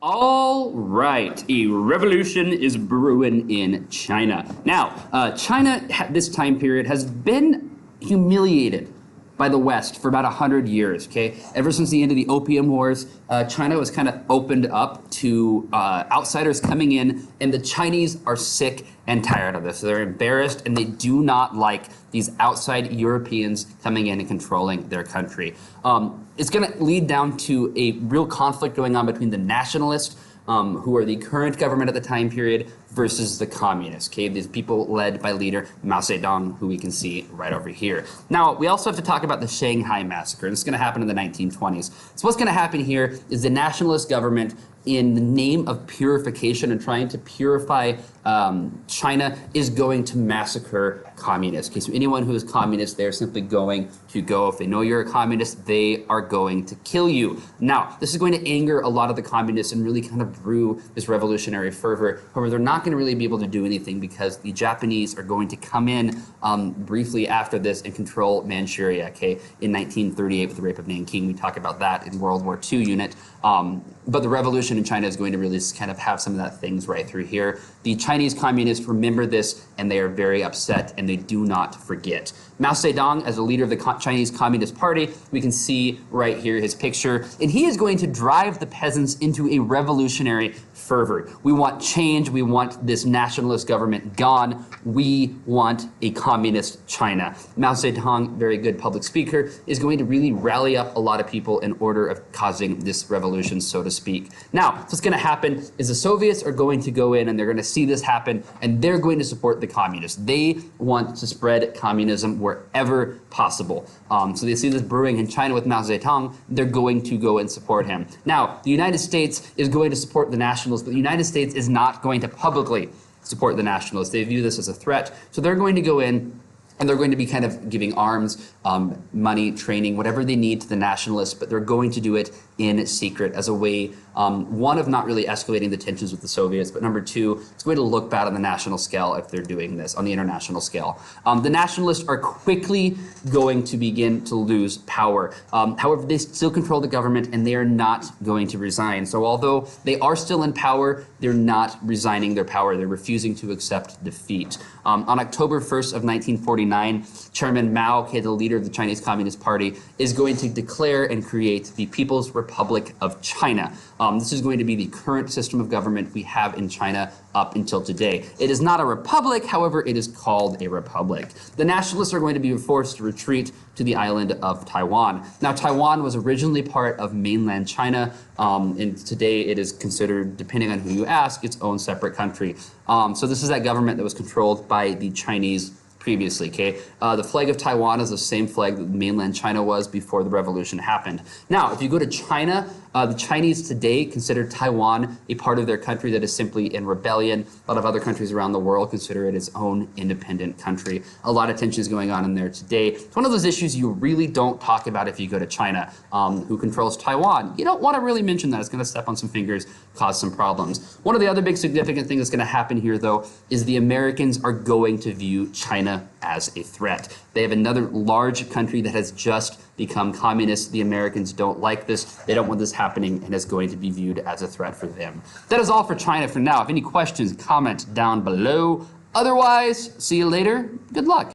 All right, a revolution is brewing in China. Now, China at this time period has been humiliated by the West for about 100 years, okay? Ever since the end of the Opium Wars, China was kind of opened up to outsiders coming in, and the Chinese are sick and tired of this. So they're embarrassed, and they do not like these outside Europeans coming in and controlling their country. It's gonna lead down to a real conflict going on between the nationalists, who are the current government at the time period, versus the communists, okay? These people led by leader Mao Zedong, who we can see right over here. Now, we also have to talk about the Shanghai Massacre, and it's gonna happen in the 1920s. So what's gonna happen here is the nationalist government, in the name of purification and trying to purify China, is going to massacre communists. Okay, so anyone who is communist, they're simply going to go. If they know you're a communist, they are going to kill you. Now, this is going to anger a lot of the communists and really kind of brew this revolutionary fervor. However, they're not going to really be able to do anything because the Japanese are going to come in briefly after this and control Manchuria, okay, in 1938 with the rape of Nanking. We talk about that in World War II unit. But the revolution in China is going to really kind of have some of that things right through here. The Chinese communists remember this, and they are very upset, and they do not forget. Mao Zedong, as a leader of the Chinese Communist Party, we can see right here his picture, and he is going to drive the peasants into a revolutionary fervor. We want change. We want this nationalist government gone. We want a communist China. Mao Zedong, very good public speaker, is going to really rally up a lot of people in order of causing this revolution, so to speak. Now, what's going to happen is the Soviets are going to go in, and they're going to see this happen, and they're going to support the communists. They want to spread communism wherever possible. So they see this brewing in China with Mao Zedong, they're going to go and support him. Now, the United States is going to support the nationalists, but the United States is not going to publicly support the nationalists. They view this as a threat, so they're going to go in and they're going to be kind of giving arms, money, training, whatever they need to the nationalists, but they're going to do it in secret as a way, one, of not really escalating the tensions with the Soviets, but number two, it's going to look bad on the national scale if they're doing this, on the international scale. The nationalists are quickly going to begin to lose power. However, they still control the government, and they are not going to resign. So although they are still in power, they're not resigning their power. They're refusing to accept defeat. On October 1st of 1949, Chairman Mao, the leader of the Chinese Communist Party, is going to declare and create the People's Republic of China. This is going to be the current system of government we have in China up until today. It is not a republic, however, it is called a republic. The nationalists are going to be forced to retreat to the island of Taiwan. Now, Taiwan was originally part of mainland China, and today it is considered, depending on who you ask, its own separate country. So this is that government that was controlled by the Chinese previously, okay? The flag of Taiwan is the same flag that mainland China was before the revolution happened. Now, if you go to China, the Chinese today consider Taiwan a part of their country that is simply in rebellion. A lot of other countries around the world consider it its own independent country. A lot of tensions going on in there today. It's one of those issues you really don't talk about if you go to China. Who controls Taiwan? You don't want to really mention that. It's going to step on some fingers, cause some problems. One of the other big significant things that's going to happen here, though, is the Americans are going to view China as a threat. They have another large country that has just become communist. The Americans don't like this. They don't want this happening, and it's going to be viewed as a threat for them. That is all for China for now. If any questions, comment down below. Otherwise, see you later. Good luck.